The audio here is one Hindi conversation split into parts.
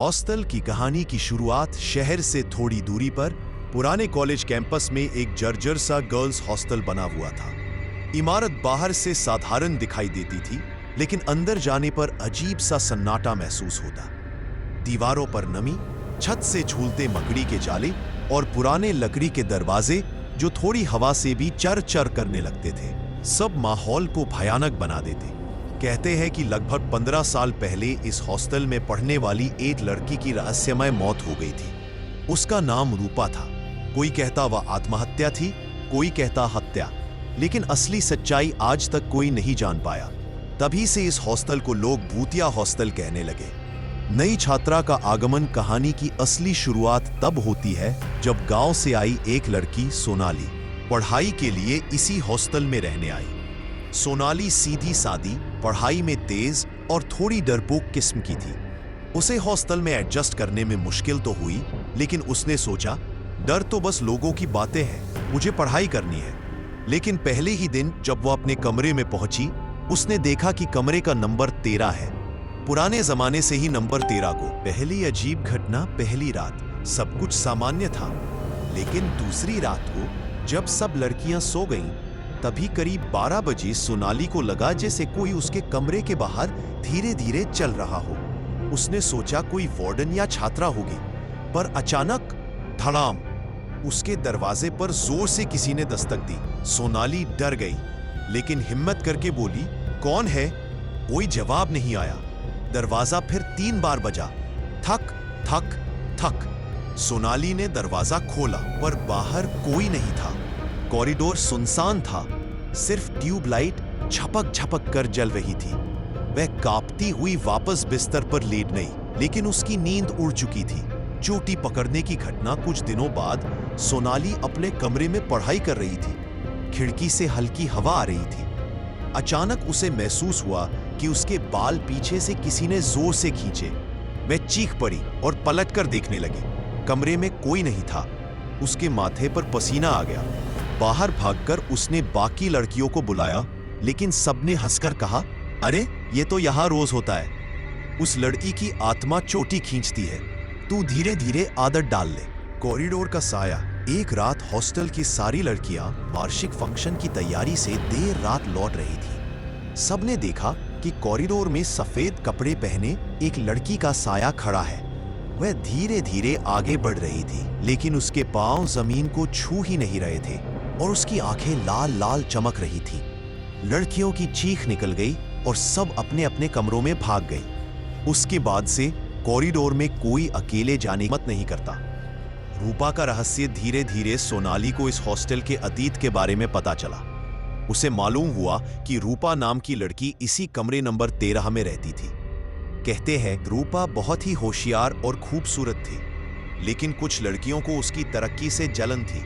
हॉस्टल की कहानी की शुरुआत शहर से थोड़ी दूरी पर पुराने कॉलेज कैंपस में एक जर्जर सा गर्ल्स हॉस्टल बना हुआ था। इमारत बाहर से साधारण दिखाई देती थी, लेकिन अंदर जाने पर अजीब सा सन्नाटा महसूस होता। दीवारों पर नमी, छत से झूलते मकड़ी के जाले और पुराने लकड़ी के दरवाजे जो थोड़ी हवा से भी चर चर करने लगते थे, सब माहौल को भयानक बना देते। कहते हैं कि लगभग 15 साल पहले इस हॉस्टल में पढ़ने वाली एक लड़की की रहस्यमय मौत हो गई थी। उसका नाम रूपा था। कोई कहता वह आत्महत्या थी, कोई कहता हत्या, लेकिन असली सच्चाई आज तक कोई नहीं जान पाया। तभी से इस हॉस्टल को लोग भूतिया हॉस्टल कहने लगे। नई छात्रा का आगमन कहानी की असली शुरुआत तब होती है जब गांव से आई एक लड़की सोनाली पढ़ाई के लिए इसी हॉस्टल में रहने आई। सोनाली सीधी सादी, पढ़ाई में तेज और थोड़ी डरपोक किस्म की थी। उसे हॉस्टल में एडजस्ट करने में मुश्किल तो हुई, लेकिन उसने सोचा डर तो बस लोगों की बातें हैं, मुझे पढ़ाई करनी है। लेकिन पहले ही दिन जब वो अपने कमरे में पहुंची, उसने देखा कि कमरे का नंबर 13 है। पुराने जमाने से ही नंबर 13 को पहली अजीब घटना पहली रात सब कुछ सामान्य था, लेकिन दूसरी रात को जब सब लड़कियां सो गईं, तभी करीब 12 बजे सोनाली को लगा जैसे कोई उसके कमरे के बाहर धीरे धीरे चल रहा हो। उसने सोचा कोई वार्डन या छात्रा होगी, पर अचानक धड़ाम, उसके दरवाजे पर जोर से किसी ने दस्तक दी। सोनाली डर गई, लेकिन हिम्मत करके बोली, कौन है? कोई जवाब नहीं आया। दरवाजा फिर 3 बार बजा। थक थक थक। सोनाली ने दरवाजा खोला, पर बाहर कोई नहीं था। कॉरिडोर सुनसान था, सिर्फ ट्यूबलाइट झपक झपक कर जल रही थी। वह कांपती हुई वापस बिस्तर पर लेट गई, लेकिन उसकी नींद उड़ चुकी थी। चोटी पकड़ने की घटना कुछ दिनों बाद सोनाली अपने कमरे में पढ़ाई कर रही थी। खिड़की से हल्की हवा आ रही थी। अचानक उसे महसूस हुआ कि उसके बाल पीछे से किसी ने जोर से खींचे। वह चीख पड़ी और पलटकर देखने लगी। कमरे में कोई नहीं था। उसके माथे पर पसीना आ गया। बाहर भागकर उसने बाकी लड़कियों को बुलाया, लेकिन सबने हंसकर कहा, अरे ये तो यहां रोज होता है। उस लड़की की आत्मा चोटी खींचती है, तू धीरे धीरे आदत डाल ले। कॉरिडोर का साया। एक रात हॉस्टल की सारी लड़कियां वार्षिक फंक्शन की तैयारी से देर रात लौट रही थी। सबने देखा कि कॉरिडोर में सफेद कपड़े पहने एक लड़की का साया खड़ा है। वह धीरे धीरे आगे बढ़ रही थी, लेकिन उसके पांव जमीन को छू ही नहीं रहे थे और उसकी आंखें लाल लाल चमक रही थी। लड़कियों की चीख निकल गई और सब अपने अपने कमरों में भाग गई। उसके बाद से कॉरिडोर में कोई अकेले जाने की हिम्मत नहीं करता। रूपा का रहस्य धीरे धीरे सोनाली को इस हॉस्टल के अतीत के बारे में पता चला। उसे मालूम हुआ कि रूपा नाम की लड़की इसी कमरे नंबर 13 में रहती थी। कहते हैं रूपा बहुत ही होशियार और खूबसूरत थी, लेकिन कुछ लड़कियों को उसकी तरक्की से जलन थी।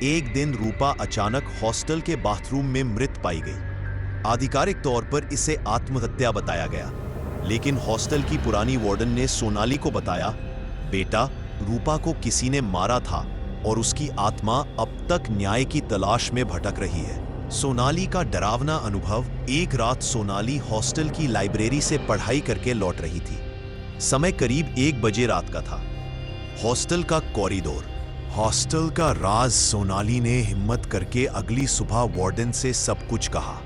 एक दिन रूपा अचानक हॉस्टल के बाथरूम में मृत पाई गई। आधिकारिक तौर पर इसे आत्महत्या बताया गया, लेकिन हॉस्टल की पुरानी वार्डन ने सोनाली को बताया, बेटा रूपा को किसी ने मारा था और उसकी आत्मा अब तक न्याय की तलाश में भटक रही है। सोनाली का डरावना अनुभव। एक रात सोनाली हॉस्टल की लाइब्रेरी से पढ़ाई करके लौट रही थी। समय करीब 1 बजे रात का था। हॉस्टल का कॉरिडोर। हॉस्टल का राज। सोनाली ने हिम्मत करके अगली सुबह वार्डन से सब कुछ कहा।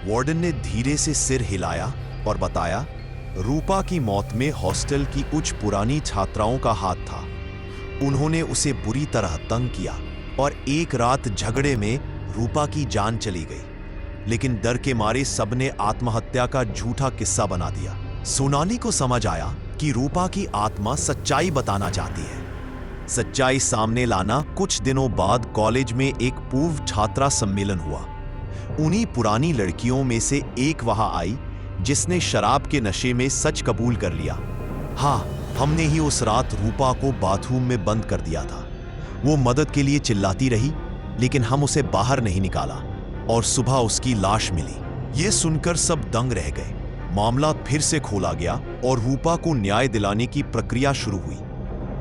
वार्डन ने धीरे से सिर हिलाया और बताया, रूपा की मौत में हॉस्टल की कुछ पुरानी छात्राओं का हाथ था। उन्होंने उसे बुरी तरह तंग किया और एक रात झगड़े में रूपा की जान चली गई। लेकिन डर के मारे सबने आत्महत्या का झूठा किस्सा बना दिया। सोनाली को समझ आया कि रूपा की आत्मा सच्चाई बताना चाहती है। सच्चाई सामने लाना। कुछ दिनों बाद कॉलेज में एक पूर्व छात्रा सम्मेलन हुआ। उन्हीं पुरानी लड़कियों में से एक वहां आई जिसने शराब के नशे में सच कबूल कर लिया। हाँ, हमने ही उस रात रूपा को बाथरूम में बंद कर दिया था। वो मदद के लिए चिल्लाती रही, लेकिन हम उसे बाहर नहीं निकाला और सुबह उसकी लाश मिली। ये सुनकर सब दंग रह गए। मामला फिर से खोला गया और रूपा को न्याय दिलाने की प्रक्रिया शुरू हुई।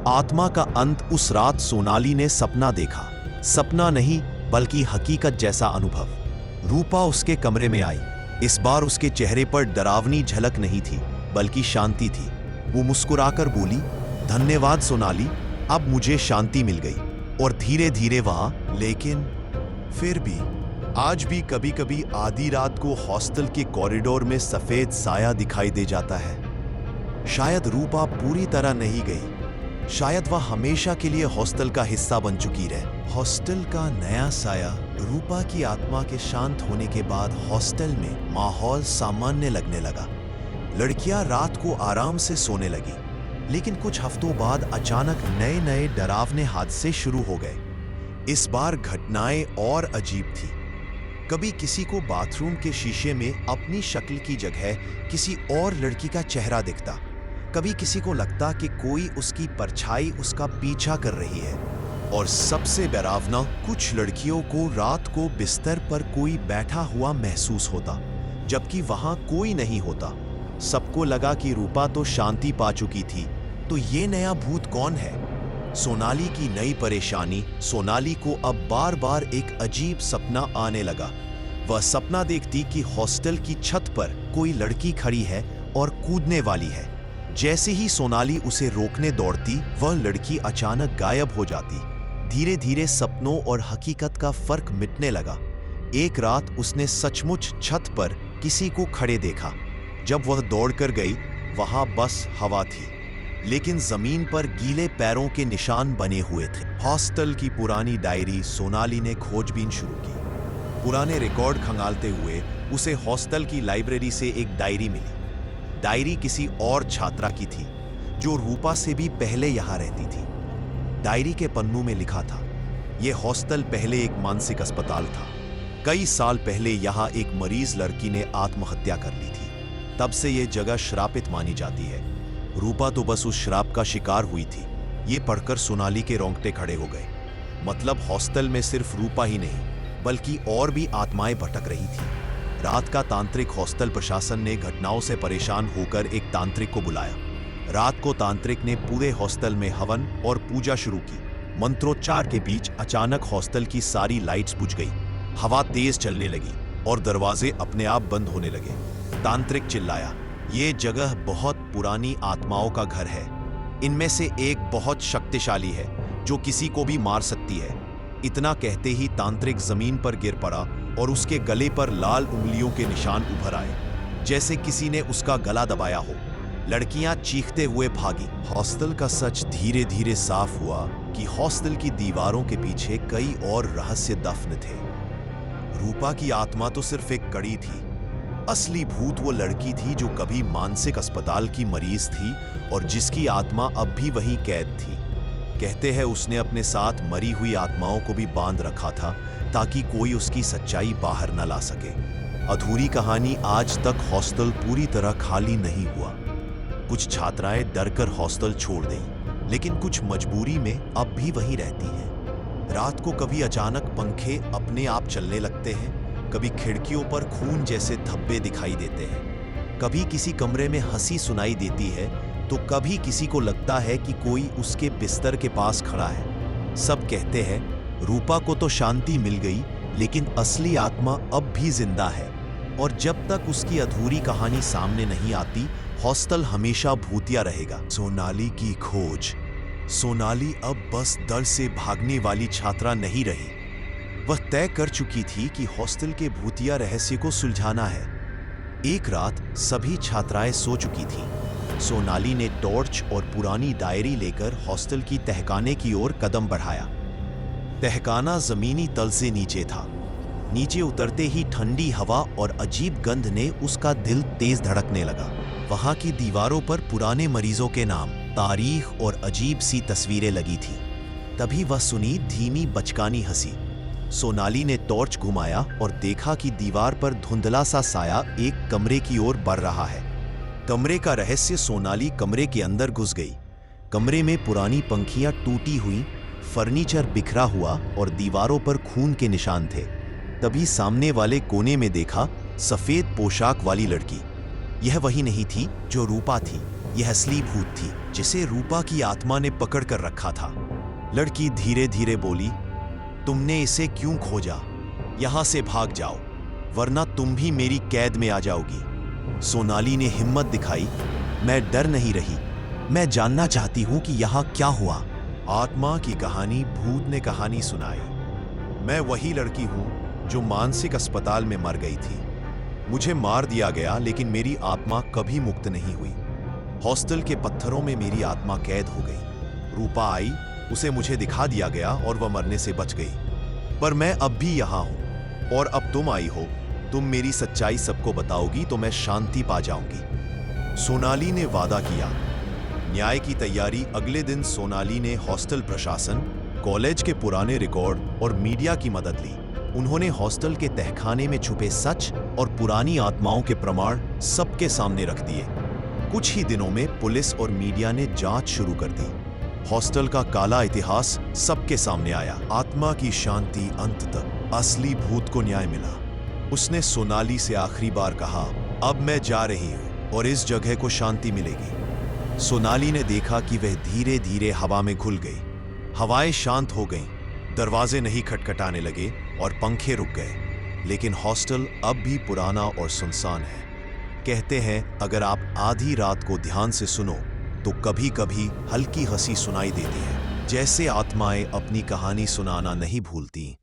आत्मा का अंत। उस रात सोनाली ने सपना देखा। सपना नहीं, बल्कि हकीकत जैसा अनुभव। रूपा उसके कमरे में आई। इस बार उसके चेहरे पर डरावनी झलक नहीं थी, बल्कि शांति थी। वो मुस्कुराकर बोली, धन्यवाद सोनाली, अब मुझे शांति मिल गई। और धीरे धीरे वहां, लेकिन फिर भी आज भी कभी कभी आधी रात को हॉस्टल के कॉरिडोर में सफेद साया दिखाई दे जाता है। शायद रूपा पूरी तरह नहीं गई, शायद वह हमेशा के लिए हॉस्टल का हिस्सा बन चुकी रहे। हॉस्टल का नया साया। रूपा की आत्मा के शांत होने के बाद हॉस्टल में माहौल सामान्य लगने लगा। लड़कियां रात को आराम से सोने लगी, लेकिन कुछ हफ्तों बाद अचानक नए नए डरावने हादसे शुरू हो गए। इस बार घटनाएं और अजीब थी। कभी किसी को बाथरूम के शीशे में अपनी शक्ल की जगह किसी और लड़की का चेहरा दिखता। कभी किसी को लगता कि कोई उसकी परछाई उसका पीछा कर रही है। और सबसे डरावना, कुछ लड़कियों को रात को बिस्तर पर कोई बैठा हुआ महसूस होता, जबकि वहां कोई नहीं होता। सबको लगा कि रूपा तो शांति पा चुकी थी, तो ये नया भूत कौन है? सोनाली की नई परेशानी। सोनाली को अब बार बार एक अजीब सपना आने लगा। वह सपना देखती कि हॉस्टल की छत पर कोई लड़की खड़ी है और कूदने वाली है। जैसे ही सोनाली उसे रोकने दौड़ती, वह लड़की अचानक गायब हो जाती। धीरे धीरे सपनों और हकीकत का फर्क मिटने लगा। एक रात उसने सचमुच छत पर किसी को खड़े देखा। जब वह दौड़कर गई, वहां बस हवा थी, लेकिन जमीन पर गीले पैरों के निशान बने हुए थे। हॉस्टल की पुरानी डायरी। सोनाली ने खोजबीन शुरू की। पुराने रिकॉर्ड खंगालते हुए उसे हॉस्टल की लाइब्रेरी से एक डायरी मिली। डायरी किसी और छात्रा की थी, जो रूपा से भी पहले यहां रहती थी। डायरी के पन्नों में लिखा था, यह हॉस्टल पहले एक मानसिक अस्पताल था। कई साल पहले यहां एक मरीज लड़की ने आत्महत्या कर ली थी। तब से यह जगह श्रापित मानी जाती है। रूपा तो बस उस श्राप का शिकार हुई थी। ये पढ़कर सोनाली के रोंगटे खड़े हो गए। मतलब हॉस्टल में सिर्फ रूपा ही नहीं, बल्कि और भी आत्माएं भटक रही थी। रात का तांत्रिक। हॉस्टल प्रशासन ने घटनाओं से परेशान होकर एक तांत्रिक को बुलाया। रात को तांत्रिक ने पूरे हॉस्टल में हवन और पूजा शुरू की। मंत्रोच्चार के बीच अचानक हॉस्टल की सारी लाइट्स बुझ गई, हवा तेज चलने लगी और दरवाजे अपने आप बंद होने लगे। तांत्रिक चिल्लाया, ये जगह बहुत पुरानी आत्माओं का घर है। इनमें से एक बहुत शक्तिशाली है, जो किसी को भी मार सकती है। इतना कहते ही तांत्रिक जमीन पर गिर पड़ा और उसके गले पर लाल उंगलियों के निशान उभर आए, जैसे किसी ने उसका गला दबाया हो। लड़कियां चीखते हुए भागी। हॉस्टल का सच धीरे धीरे साफ हुआ कि हॉस्टल की दीवारों के पीछे कई और रहस्य दफन थे। रूपा की आत्मा तो सिर्फ एक कड़ी थी। असली भूत वो लड़की थी जो कभी मानसिक अस्पताल की मरीज थी और जिसकी आत्मा अब भी वहीं कैद थी। कहते हैं उसने अपने साथ मरी हुई आत्माओं को भी बांध रखा था, ताकि कोई उसकी सच्चाई बाहर न ला सके। अधूरी कहानी। आज तक हॉस्टल पूरी तरह खाली नहीं हुआ। कुछ छात्राएं डरकर हॉस्टल छोड़ गईं, लेकिन कुछ मजबूरी में अब भी वहीं रहती हैं। रात को कभी अचानक पंखे अपने आप चलने लगते हैं, कभी खिड़कियों पर खून जैसे धब्बे दिखाई देते हैं, कभी किसी कमरे में हंसी सुनाई देती है, तो कभी किसी को लगता है कि कोई उसके बिस्तर के पास खड़ा है। सब कहते हैं रूपा को तो शांति मिल गई, लेकिन असली आत्मा अब भी जिंदा है, और जब तक उसकी अधूरी कहानी सामने नहीं आती, हॉस्टल हमेशा भूतिया रहेगा। सोनाली की खोज। सोनाली अब बस डर से भागने वाली छात्रा नहीं रही। वह तय कर चुकी थी कि हॉस्टल के भूतिया रहस्य को सुलझाना है। एक रात सभी छात्राएं सो चुकी थीं। सोनाली ने टॉर्च और पुरानी डायरी लेकर हॉस्टल की तहखाने की ओर कदम बढ़ाया। तहखाना जमीनी तल से नीचे था। नीचे उतरते ही ठंडी हवा और अजीब गंध ने उसका दिल तेज धड़कने लगा। वहां की दीवारों पर पुराने मरीजों के नाम, तारीख और अजीब सी तस्वीरें लगी थी। तभी वह सुनी धीमी बचकानी हंसी। सोनाली ने टॉर्च घुमाया और देखा कि दीवार पर धुंधला सा साया एक कमरे की ओर बढ़ रहा है। कमरे का रहस्य। सोनाली कमरे के अंदर घुस गई। कमरे में पुरानी पंखियां टूटी हुई, फर्नीचर बिखरा हुआ और दीवारों पर खून के निशान थे। तभी सामने वाले कोने में देखा सफेद पोशाक वाली लड़की। यह वही नहीं थी जो रूपा थी, यह असली भूत थी जिसे रूपा की आत्मा ने पकड़ कर रखा था। लड़की धीरे धीरे बोली, तुमने इसे क्यों खोजा? यहां से भाग जाओ, वरना तुम भी मेरी कैद में आ जाओगी। सोनाली ने हिम्मत दिखाई, मैं डर नहीं रही, मैं जानना चाहती हूँ कि यहाँ क्या हुआ। आत्मा की कहानी भूत ने कहानी सुनाई। मैं वही लड़की हूँ जो मानसिक अस्पताल में मर गई थी। मुझे मार दिया गया, लेकिन मेरी आत्मा कभी मुक्त नहीं हुई। हॉस्टल के पत्थरों में मेरी आत्मा कैद हो गई। रूपा आई, उसे मुझे दिखा दिया गया और वह मरने से बच गई। पर मैं अब भी यहाँ हूँ, और अब तुम आई हो। तुम मेरी सच्चाई सबको बताओगी तो मैं शांति पा जाऊंगी। सोनाली ने वादा किया। न्याय की तैयारी। अगले दिन सोनाली ने हॉस्टल प्रशासन, कॉलेज के पुराने रिकॉर्ड और मीडिया की मदद ली। उन्होंने हॉस्टल के तहखाने में छुपे सच और पुरानी आत्माओं के प्रमाण सबके सामने रख दिए। कुछ ही दिनों में पुलिस और मीडिया ने जांच शुरू कर दी। हॉस्टल का काला इतिहास सबके सामने आया। आत्मा की शांति। अंत तक असली भूत को न्याय मिला। उसने सोनाली से आखिरी बार कहा, अब मैं जा रही हूं और इस जगह को शांति मिलेगी। सोनाली ने देखा कि वह धीरे धीरे हवा में घुल गई। हवाएं शांत हो गईं, दरवाजे नहीं खटखटाने लगे और पंखे रुक गए। लेकिन हॉस्टल अब भी पुराना और सुनसान है। कहते हैं, अगर आप आधी रात को ध्यान से सुनो तो कभी कभी हल्की हंसी सुनाई देती है, जैसे आत्माएं अपनी कहानी सुनाना नहीं भूलती।